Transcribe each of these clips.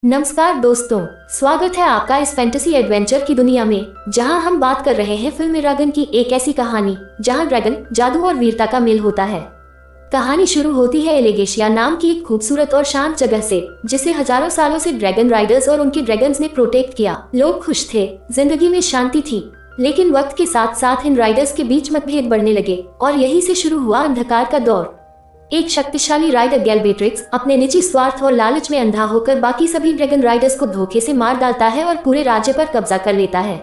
नमस्कार दोस्तों, स्वागत है आपका इस फैंटेसी एडवेंचर की दुनिया में, जहां हम बात कर रहे हैं फिल्म ड्रैगन की एक ऐसी कहानी जहां ड्रैगन जादू और वीरता का मेल होता है। कहानी शुरू होती है एलेगेशिया नाम की एक खूबसूरत और शांत जगह से, जिसे हजारों सालों से ड्रैगन राइडर्स और उनके ड्रैगन्स ने प्रोटेक्ट किया। लोग खुश थे, जिंदगी में शांति थी, लेकिन वक्त के साथ साथ इन राइडर्स के बीच मतभेद बढ़ने लगे और यहीं से शुरू हुआ अंधकार का दौर। एक शक्तिशाली राइडर गैल्वेट्रिक्स अपने निजी स्वार्थ और लालच में अंधा होकर बाकी सभी ड्रैगन राइडर्स को धोखे से मार डालता है और पूरे राज्य पर कब्जा कर लेता है।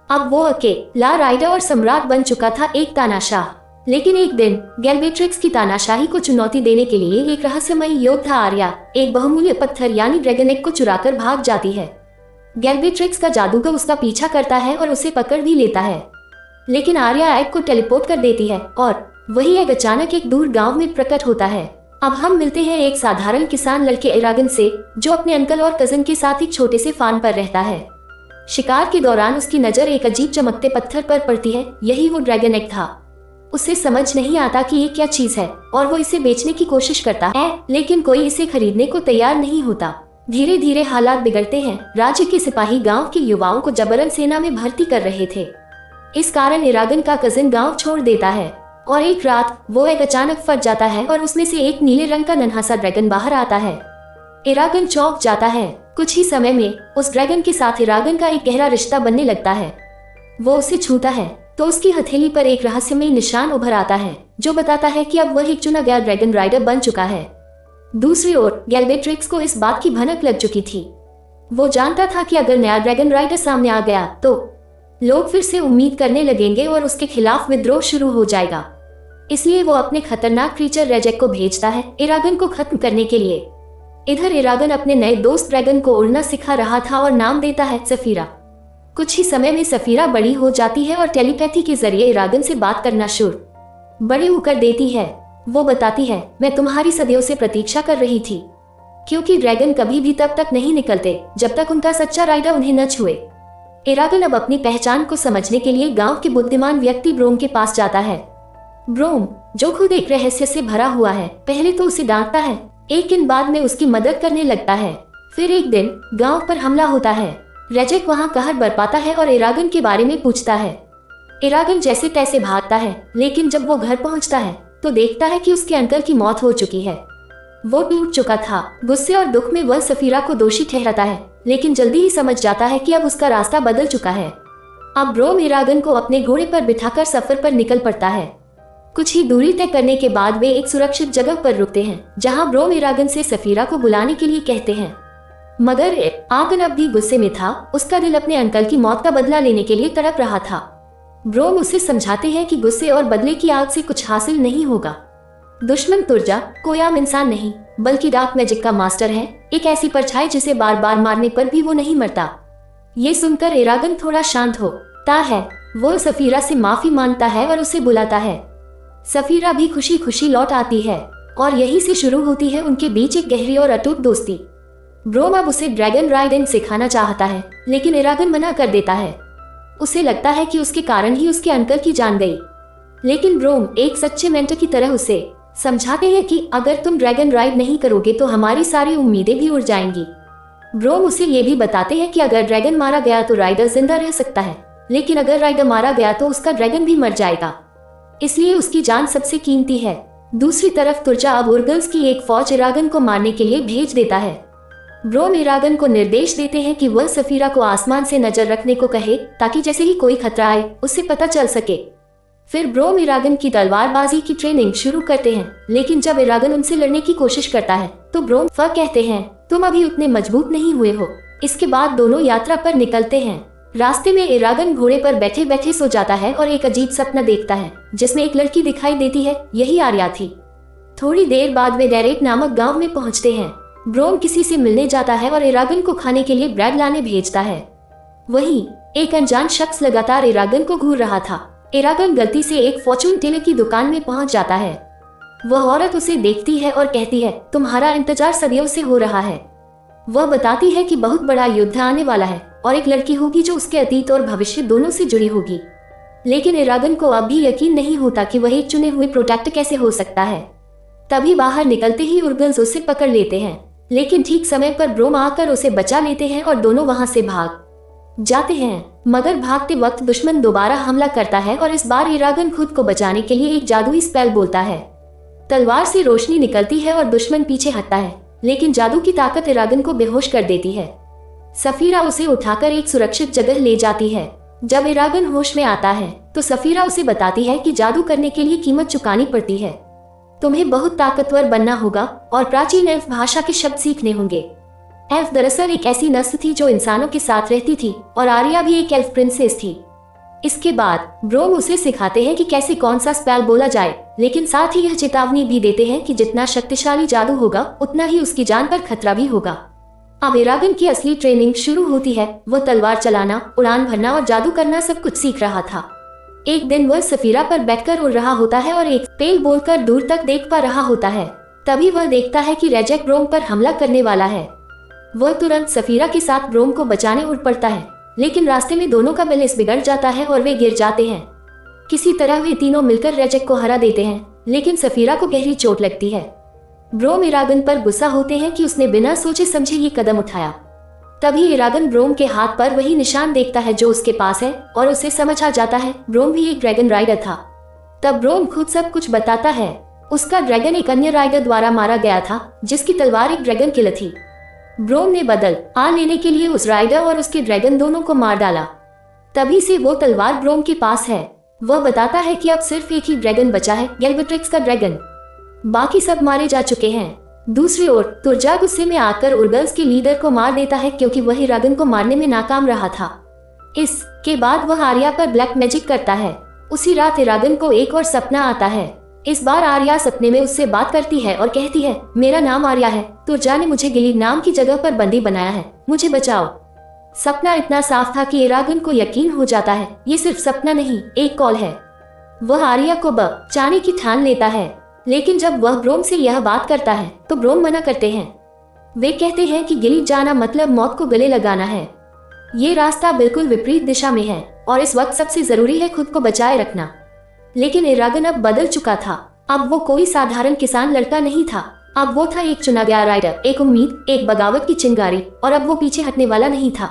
अब वो अकेला राइडर और सम्राट बन चुका था, एक तानाशाह। लेकिन एक दिन गैल्वेट्रिक्स की तानाशाही को चुनौती देने के लिए एक रहस्यमयी योद्धा आर्या एक बहुमूल्य पत्थर यानी ड्रैगन एग को चुराकर भाग जाती है। गैल्वेट्रिक्स का जादूगर उसका पीछा करता है और उसे पकड़ भी लेता है, लेकिन आर्या एग को टेलीपोर्ट कर देती है और वही एग अचानक एक दूर गांव में प्रकट होता है। अब हम मिलते हैं एक साधारण किसान लड़के एरागन से, जो अपने अंकल और कजन के साथ एक छोटे से फार्म पर रहता है। शिकार के दौरान उसकी नजर एक अजीब चमकते पत्थर पर पड़ती है। यही वो ड्रैगन एग था। उसे समझ नहीं आता कि ये क्या चीज है और वो इसे बेचने की कोशिश करता है, लेकिन कोई इसे खरीदने को तैयार नहीं होता। धीरे धीरे हालात बिगड़ते हैं। राज्य के सिपाही गाँव के युवाओं को जबरन सेना में भर्ती कर रहे थे। इस कारण एरागन का कजिन गाँव छोड़ देता है और एक रात वो एग अचानक फट जाता है और उसमें से एक नीले रंग का नन्हा सा ड्रैगन बाहर आता है। एरागन चौंक जाता है। कुछ ही समय में उस ड्रैगन के साथ एरागन का एक गहरा रिश्ता बनने लगता है। वो उसे छूता है तो उसकी हथेली पर एक रहस्यमय निशान उभर आता है, जो बताता है कि अब वह एक चुना गया ड्रैगन राइडर बन चुका है। दूसरी ओर गैल्वेट्रिक्स को इस बात की भनक लग चुकी थी। वो जानता था कि अगर नया ड्रैगन राइडर सामने आ गया तो लोग फिर से उम्मीद करने लगेंगे और उसके खिलाफ विद्रोह शुरू हो जाएगा। इसलिए वो अपने खतरनाक क्रीचर रेजेक को भेजता है एरागन को खत्म करने के लिए। इधर एरागन अपने नए दोस्त ड्रैगन को उड़ना सिखा रहा था और नाम देता है सफीरा। कुछ ही समय में सफीरा बड़ी हो जाती है और टेलीपैथी के जरिए एरागन से बात करना शुरू बड़े होकर देती है। वो बताती है, मैं तुम्हारी सदियों से प्रतीक्षा कर रही थी, क्योंकि ड्रैगन कभी भी तब तक नहीं निकलते जब तक उनका सच्चा राइडर उन्हें न छुए। एरागन अब अपनी पहचान को समझने के लिए गांव के बुद्धिमान व्यक्ति ब्रोम के पास जाता है। ब्रोम, जो खुद एक रहस्य से भरा हुआ है, पहले तो उसे डांटता है, लेकिन बाद में उसकी मदद करने लगता है। फिर एक दिन गांव पर हमला होता है। रेजेक वहां कहर बरपाता है और एरागन के बारे में पूछता है। एरागन जैसे तैसे भागता है, लेकिन जब वो घर पहुंचता है तो देखता है कि उसके अंकल की मौत हो चुकी है। वो टूट चुका था। गुस्से और दुख में वह सफीरा को दोषी ठहराता है, लेकिन जल्दी ही समझ जाता है कि अब उसका रास्ता बदल चुका है। अब ब्रोम एरागन को अपने घोड़े पर बिठाकर सफर पर निकल पड़ता है। कुछ ही दूरी तय करने के बाद वे एक सुरक्षित जगह पर रुकते हैं, जहां ब्रोम एरागन से सफीरा को बुलाने के लिए कहते हैं। मगर एरागन अब भी गुस्से में था। उसका दिल अपने अंकल की मौत का बदला लेने के लिए तड़प रहा था। ब्रोम उसे समझाते हैं कि गुस्से और बदले की आग से कुछ हासिल नहीं होगा। दुश्मन तुर्जा कोई आम इंसान नहीं, बल्कि डार्क मैजिक का मास्टर है, एक ऐसी परछाई जिसे बार बार मारने पर भी वो नहीं मरता। ये सुनकर एरागन थोड़ा शांत होता है। वो सफीरा से माफी मांगता है और उसे बुलाता है। सफीरा भी खुशी खुशी लौट आती है और यहीं से शुरू होती है उनके बीच एक गहरी और अटूट दोस्ती। ब्रोम अब उसे ड्रैगन राइडिंग सिखाना चाहता है, लेकिन एरागन मना कर देता है। उसे लगता है कि उसके कारण ही उसके अंकल की जान गई। लेकिन ब्रोम एक सच्चे मेंटर की तरह उसे समझाते हैं कि अगर तुम ड्रैगन राइड नहीं करोगे तो हमारी सारी उम्मीदें भी उड़ जाएंगी। ब्रोम उसे ये भी बताते हैं कि अगर ड्रैगन मारा गया तो राइडर जिंदा रह सकता है, लेकिन अगर राइडर मारा गया तो उसका ड्रैगन भी मर जाएगा, इसलिए उसकी जान सबसे कीमती है। दूसरी तरफ तुर्जा अब उर्गल्स की एक फौज एरागन को मारने के लिए भेज देता है। ब्रोम एरागन को निर्देश देते हैं कि वह सफीरा को आसमान से नजर रखने को कहे, ताकि जैसे ही कोई खतरा आए उसे पता चल सके। फिर ब्रोम एरागन की तलवारबाजी की ट्रेनिंग शुरू करते हैं, लेकिन जब एरागन उनसे लड़ने की कोशिश करता है तो ब्रोम कहते हैं, तुम अभी उतने मजबूत नहीं हुए हो। इसके बाद दोनों यात्रा पर निकलते हैं। रास्ते में एरागन घोड़े पर बैठे बैठे सो जाता है और एक अजीब सपना देखता है, जिसमें एक लड़की दिखाई देती है। यही आर्या थी। थोड़ी देर बाद वे डेरेक नामक गांव में पहुंचते हैं। ब्रोम किसी से मिलने जाता है और एरागन को खाने के लिए ब्रेड लाने भेजता है। वहीं एक अनजान शख्स लगातार एरागन को घूर रहा था। एरागन गलती से एक फॉर्चून टेलर की दुकान में पहुंच जाता है। वह औरत उसे देखती है और कहती है, तुम्हारा इंतजार सदियों से हो रहा है। वह बताती है कि बहुत बड़ा युद्ध आने वाला है और एक लड़की होगी जो उसके अतीत और भविष्य दोनों से जुड़ी होगी। लेकिन एरागन को अब भी यकीन नहीं होता कि वह एक चुने हुए प्रोटेक्टर कैसे हो सकता है। तभी बाहर निकलते ही उर्गल्स उसे पकड़ लेते हैं, लेकिन ठीक समय पर ब्रोम आकर उसे बचा लेते हैं और दोनों वहां से भाग जाते हैं। मगर भागते वक्त दुश्मन दोबारा हमला करता है और इस बार इरागन खुद को बचाने के लिए एक जादुई स्पेल बोलता है। तलवार से रोशनी निकलती है और दुश्मन पीछे हटता है, लेकिन जादू की ताकत इरागन को बेहोश कर देती है। सफीरा उसे उठाकर एक सुरक्षित जगह ले जाती है। जब इरागन होश में आता है तो सफीरा उसे बताती है कि जादू करने के लिए कीमत चुकानी पड़ती है। तुम्हें बहुत ताकतवर बनना होगा और प्राचीन एल्फ भाषा के शब्द सीखने होंगे। एल्फ दरअसल एक ऐसी नस्ल थी जो इंसानों के साथ रहती थी और आर्या भी एक एल्फ प्रिंसेस थी। इसके बाद ब्रोम उसे सिखाते हैं कि कैसे कौन सा स्पेल बोला जाए, लेकिन साथ ही यह चेतावनी भी देते हैं कि जितना शक्तिशाली जादू होगा उतना ही उसकी जान पर खतरा भी होगा। अब इरागन की असली ट्रेनिंग शुरू होती है। वह तलवार चलाना, उड़ान भरना और जादू करना सब कुछ सीख रहा था। एक दिन वह सफीरा पर बैठकर उड़ रहा होता है और एक स्पेल बोलकर दूर तक देख पा रहा होता है। तभी वह देखता है कि रेजेक ब्रोम पर हमला करने वाला है। वह तुरंत सफीरा के साथ ब्रोम को बचाने उड़ पड़ता है, लेकिन रास्ते में दोनों का बैलेंस बिगड़ जाता है और वे गिर जाते हैं। किसी तरह वे तीनों मिलकर रेजेक को हरा देते हैं, लेकिन सफीरा को गहरी चोट लगती है। ब्रोम इरागन पर गुस्सा होते हैं कि उसने बिना सोचे समझे ये कदम उठाया। तभी इरागन ब्रोम के हाथ पर वही निशान देखता है जो उसके पास है और उसे समझ आ जाता है ब्रोम भी एक ड्रैगन राइडर था। तब ब्रोम खुद सब कुछ बताता है। उसका ड्रैगन एक अन्य राइडर द्वारा मारा गया था जिसकी तलवार एक ड्रैगन किलर थी। ब्रोम ने बदल आ लेने के लिए उस राइडर और उसके ड्रैगन दोनों को मार डाला। तभी से वो तलवार ब्रोम के पास है। वह बताता है कि अब सिर्फ एक ही ड्रैगन बचा है, गैल्वेट्रिक्स का ड्रैगन। बाकी सब मारे जा चुके हैं। दूसरी ओर तुर्जा गुस्से में आकर उर्गल्स के लीडर को मार देता है क्योंकि वह इरागन को मारने में नाकाम रहा था। इसके बाद वह आर्या पर ब्लैक मैजिक करता है। उसी रात इरागन को एक और सपना आता है। इस बार आर्या सपने में उससे बात करती है और कहती है, मेरा नाम आर्या है, तुर्जा ने मुझे गिलीड नाम की जगह पर बंदी बनाया है, मुझे बचाओ। सपना इतना साफ था कि इरागन को यकीन हो जाता है ये सिर्फ सपना नहीं, एक कॉल है। वह आर्या को बचाने की ठान लेता है, लेकिन जब वह ब्रोम से यह बात करता है तो ब्रोम मना करते हैं। वे कहते हैं कि गिलीड जाना मतलब मौत को गले लगाना है। ये रास्ता बिल्कुल विपरीत दिशा में है और इस वक्त सबसे जरूरी है खुद को बचाए रखना। लेकिन इरागन अब बदल चुका था। अब वो कोई साधारण किसान लड़का नहीं था। अब वो था एक चुना गया राइडर, एक उम्मीद, एक बगावत की चिंगारी, और अब वो पीछे हटने वाला नहीं था।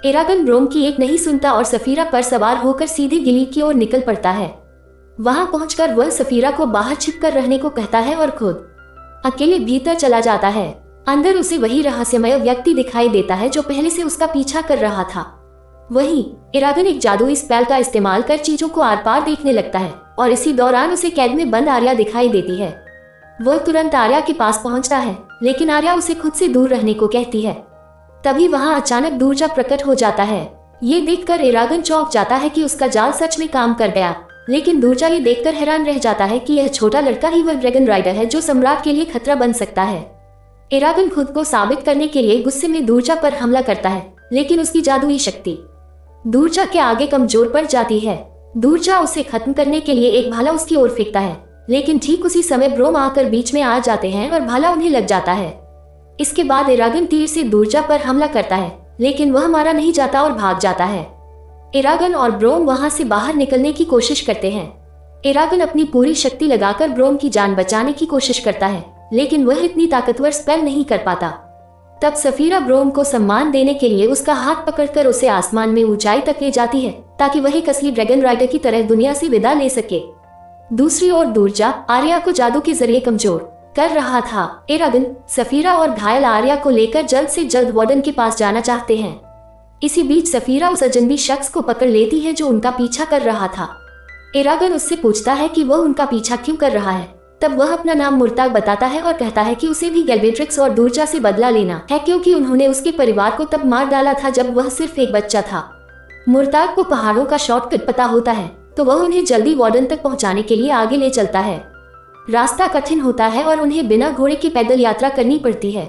इरागन ब्रोम की एक नहीं सुनता और सफीरा पर सवार होकर सीधे गिलीड की ओर निकल पड़ता है। वहां पहुंचकर वह सफीरा को बाहर छिपकर रहने को कहता है और खुद अकेले भीतर चला जाता है। अंदर उसे वही रहस्यमय व्यक्ति दिखाई देता है जो पहले से उसका पीछा कर रहा था। वहीं इरागन एक जादुई स्पेल का इस्तेमाल कर चीजों को आर पार देखने लगता है और इसी दौरान उसे कैद में बंद आर्या दिखाई देती है। वह तुरंत आर्या के पास पहुंचता है, लेकिन आर्या उसे खुद से दूर रहने को कहती है। तभी वहां अचानक दूरजा प्रकट हो जाता है। ये देखकर इरागन चौंक जाता है कि उसका जाल सच में काम कर गया, लेकिन दूरजा ये देखकर हैरान रह जाता है कि यह छोटा लड़का ही वह ड्रैगन राइडर है जो सम्राट के लिए खतरा बन सकता है। इरागन खुद को साबित करने के लिए गुस्से में दूरजा पर हमला करता है, लेकिन उसकी जादुई शक्ति दूरजा के आगे कमजोर पड़ जाती है। दूरजा उसे खत्म करने के लिए एक भाला उसकी ओर फेंकता है, लेकिन ठीक उसी समय ब्रोम आकर बीच में आ जाते हैं और भाला उन्हें लग जाता है। इसके बाद इरागन तीर से दूरजा पर हमला करता है, लेकिन वह मारा नहीं जाता और भाग जाता है। इरागन और ब्रोम वहां से बाहर निकलने की कोशिश करते हैं। इरागन अपनी पूरी शक्ति लगाकर ब्रोम की जान बचाने की कोशिश करता है, लेकिन वह इतनी ताकतवर स्पेल नहीं कर पाता। तब सफीरा ब्रोम को सम्मान देने के लिए उसका हाथ पकड़कर उसे आसमान में ऊंचाई तक ले जाती है ताकि वह एक असली ड्रैगन राइडर की तरह दुनिया से विदा ले सके। दूसरी ओर दूरजा आर्या को जादू के जरिए कमजोर कर रहा था। इरागन, सफीरा और घायल आर्या को लेकर जल्द से जल्द वार्डन के पास जाना चाहते हैं। इसी बीच सफीरा उस अजनबी शख्स को पकड़ लेती है जो उनका पीछा कर रहा था। इरागन उससे पूछता है कि वह उनका पीछा क्यों कर रहा है। तब वह अपना नाम मुर्ताग बताता है और कहता है कि उसे भी गैल्वेट्रिक्स और दूरजा से बदला लेना है, क्योंकि उन्होंने उसके परिवार को तब मार डाला था जब वह सिर्फ एक बच्चा था। मुर्ताग को पहाड़ों का शॉर्टकट पता होता है, तो वह उन्हें जल्दी वार्डन तक पहुंचाने के लिए आगे ले चलता है। रास्ता कठिन होता है और उन्हें बिना घोड़े के पैदल यात्रा करनी पड़ती है।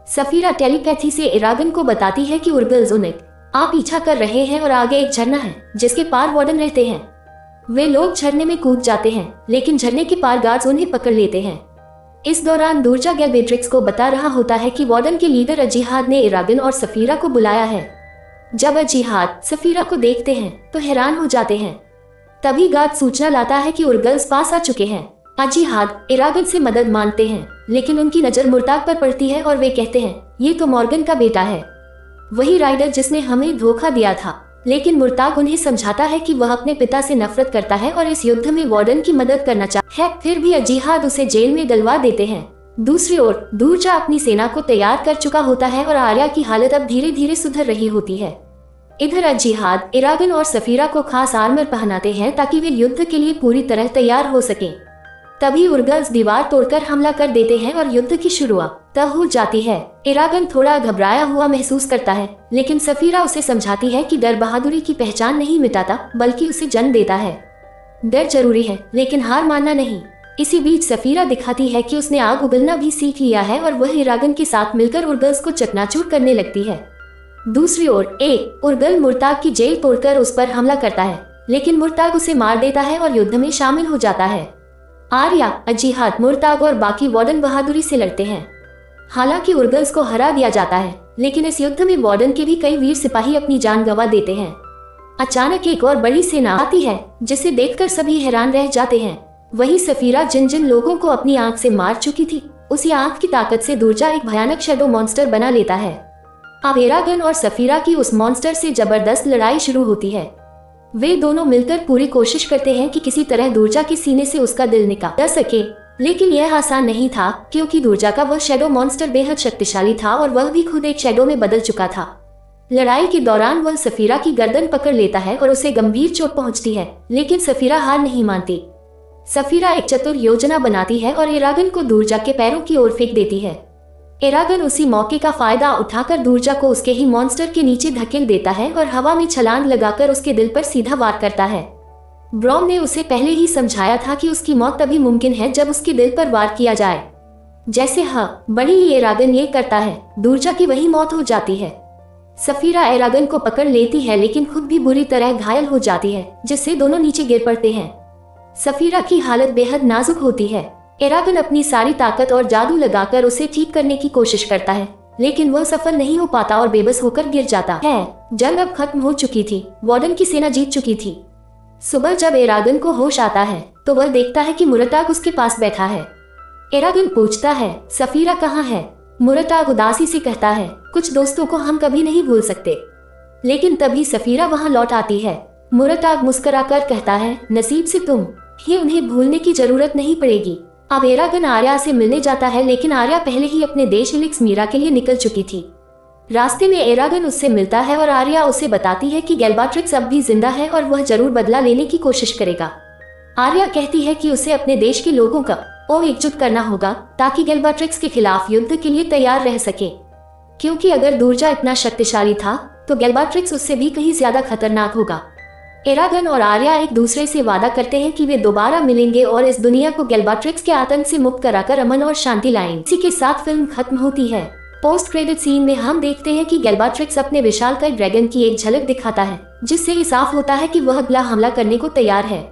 सफीरा टेलीपैथी से इरागन को बताती है कि उर्गलज़ोनिक आप पीछा कर रहे हैं और आगे एक झरना है जिसके पार वार्डन रहते हैं। वे लोग झरने में कूद जाते हैं, लेकिन झरने के पार गार्ड्स उन्हें पकड़ लेते हैं। इस दौरान दूरजा गैल्वेट्रिक्स को बता रहा होता है कि वार्डन के लीडर अजीहाद ने इरागन और सफीरा को बुलाया है। जब अजीहाद सफीरा को देखते हैं तो हैरान हो जाते हैं। तभी गार्ड सूचना लाता है कि उर्गल्स पास आ चुके हैं। अजीहाद इरागन से मदद मांगते हैं, लेकिन उनकी नजर मुर्ताग पर पड़ती है और वे कहते हैं ये तो मॉर्गन का बेटा है, वही राइडर जिसने हमें धोखा दिया था। लेकिन मुर्ताग उन्हें समझाता है कि वह अपने पिता से नफरत करता है और इस युद्ध में वार्डन की मदद करना चाहता है। फिर भी अजीहाद उसे जेल में डलवा देते हैं। दूसरी ओर दूरजा अपनी सेना को तैयार कर चुका होता है और आर्या की हालत अब धीरे धीरे सुधर रही होती है। इधर अजीहाद इरागन और सफीरा को खास आर्मर पहनाते हैं ताकि वे युद्ध के लिए पूरी तरह तैयार हो सकें। तभी उर्गल्स दीवार तोड़कर हमला कर देते हैं और युद्ध की शुरुआत तब हो जाती है। इरागन थोड़ा घबराया हुआ महसूस करता है, लेकिन सफीरा उसे समझाती है कि डर बहादुरी की पहचान नहीं मिटाता, बल्कि उसे जन्म देता है। डर जरूरी है, लेकिन हार मानना नहीं। इसी बीच सफीरा दिखाती है कि उसने आग उगलना भी सीख लिया है और वह इरागन के साथ मिलकर उर्गल्स को चकनाचूर करने लगती है। दूसरी ओर एक उर्गल मुर्ताग की जेल तोड़कर उस पर हमला करता है, लेकिन मुर्ताग उसे मार देता है और युद्ध में शामिल हो जाता है। आर्या, अजीहाद, मुर्ताग और बाकी वार्डन बहादुरी से लड़ते हैं। हालांकि उर्गल्स को हरा दिया जाता है, लेकिन इस युद्ध में वार्डन के भी कई वीर सिपाही अपनी जान गंवा देते हैं। अचानक एक और बड़ी सेना आती है, जिसे देखकर सभी हैरान रह जाते हैं। वही सफीरा जिन जिन लोगों को अपनी आंख से मार चुकी थी, उसी आंख की ताकत से दूरजा एक भयानक शैडो मॉन्स्टर बना लेता है। अब इरागन और सफीरा की उस मॉन्स्टर से जबरदस्त लड़ाई शुरू होती है। वे दोनों मिलकर पूरी कोशिश करते हैं कि किसी तरह दूरजा के सीने से उसका दिल निकाल सके, लेकिन यह आसान नहीं था, क्योंकि दूरजा का वह शैडो मॉन्स्टर बेहद शक्तिशाली था और वह भी खुद एक शैडो में बदल चुका था। लड़ाई के दौरान वह सफीरा की गर्दन पकड़ लेता है और उसे गंभीर चोट पहुंचती है, लेकिन सफीरा हार नहीं मानती। सफीरा एक चतुर योजना बनाती है और इरागन को दूरजा के पैरों की ओर फेंक देती है। इरागन उसी मौके का फायदा उठाकर दूरजा को उसके ही मॉन्स्टर के नीचे धकेल देता है और हवा में छलांग लगाकर उसके दिल पर सीधा वार करता है। ब्रॉम ने उसे पहले ही समझाया था कि उसकी मौत तभी मुमकिन है जब उसके दिल पर वार किया जाए। जैसे बड़ी ही इरागन ये करता है, दूरजा की वही मौत हो जाती है। सफीरा इरागन को पकड़ लेती है, लेकिन खुद भी बुरी तरह घायल हो जाती है, जिससे दोनों नीचे गिर पड़ते हैं। सफीरा की हालत बेहद नाजुक होती है। इरागन अपनी सारी ताकत और जादू लगाकर उसे ठीक करने की कोशिश करता है, लेकिन वह सफल नहीं हो पाता और बेबस होकर गिर जाता है। जंग अब खत्म हो चुकी थी, वार्डन की सेना जीत चुकी थी। सुबह जब इरागन को होश आता है, तो वह देखता है कि मुर्ताग उसके पास बैठा है। इरागन पूछता है, सफीरा कहाँ है? मुर्ताग उदासी से कहता है, कुछ दोस्तों को हम कभी नहीं भूल सकते। लेकिन तभी सफीरा वहाँ लौट आती है। मुर्ताग मुस्कुराकर कहता है, नसीब से तुम ही, उन्हें भूलने की जरूरत नहीं पड़ेगी। अब इरागन आर्या से मिलने जाता है, लेकिन आर्या पहले ही अपने देश इलिक्समीरा के लिए निकल चुकी थी। रास्ते में इरागन उससे मिलता है और आर्या उसे बताती है कि गैल्बाट्रिक्स अब भी जिंदा है और वह जरूर बदला लेने की कोशिश करेगा। आर्या कहती है कि उसे अपने देश के लोगों का एकजुट करना होगा, ताकि गैल्बाट्रिक्स के खिलाफ युद्ध के लिए तैयार रह सके। क्योंकि अगर दूरजा इतना शक्तिशाली था, तो गैल्बाट्रिक्स उससे भी कहीं ज्यादा खतरनाक होगा। इरागन और आर्या एक दूसरे से वादा करते हैं कि वे दोबारा मिलेंगे और इस दुनिया को गैल्बाट्रिक्स के आतंक से मुक्त कराकर अमन और शांति लाएंगे। इसी के साथ फिल्म खत्म होती है। पोस्ट क्रेडिट सीन में हम देखते हैं कि गैल्बाट्रिक्स अपने विशालकाय ड्रैगन की एक झलक दिखाता है, जिससे ये साफ होता है कि वह अगला हमला करने को तैयार है।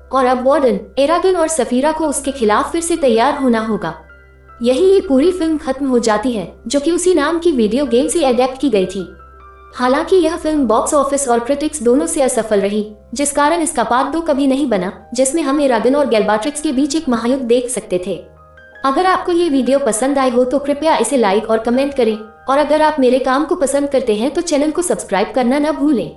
और अब वार्डन, इरागन और सफीरा को उसके खिलाफ फिर से तैयार होना होगा। यही ये पूरी फिल्म खत्म हो जाती है, जो कि उसी नाम की वीडियो गेम से एडेप्ट की गई थी। हालांकि यह फिल्म बॉक्स ऑफिस और क्रिटिक्स दोनों से असफल रही, जिस कारण इसका पार्ट 2 कभी नहीं बना, जिसमें हम इरागन और गैल्बाट्रिक्स के बीच एक महायुद्ध देख सकते थे। अगर आपको ये वीडियो पसंद आई हो तो कृपया इसे लाइक और कमेंट करें, और अगर आप मेरे काम को पसंद करते हैं तो चैनल को सब्सक्राइब करना न भूलें।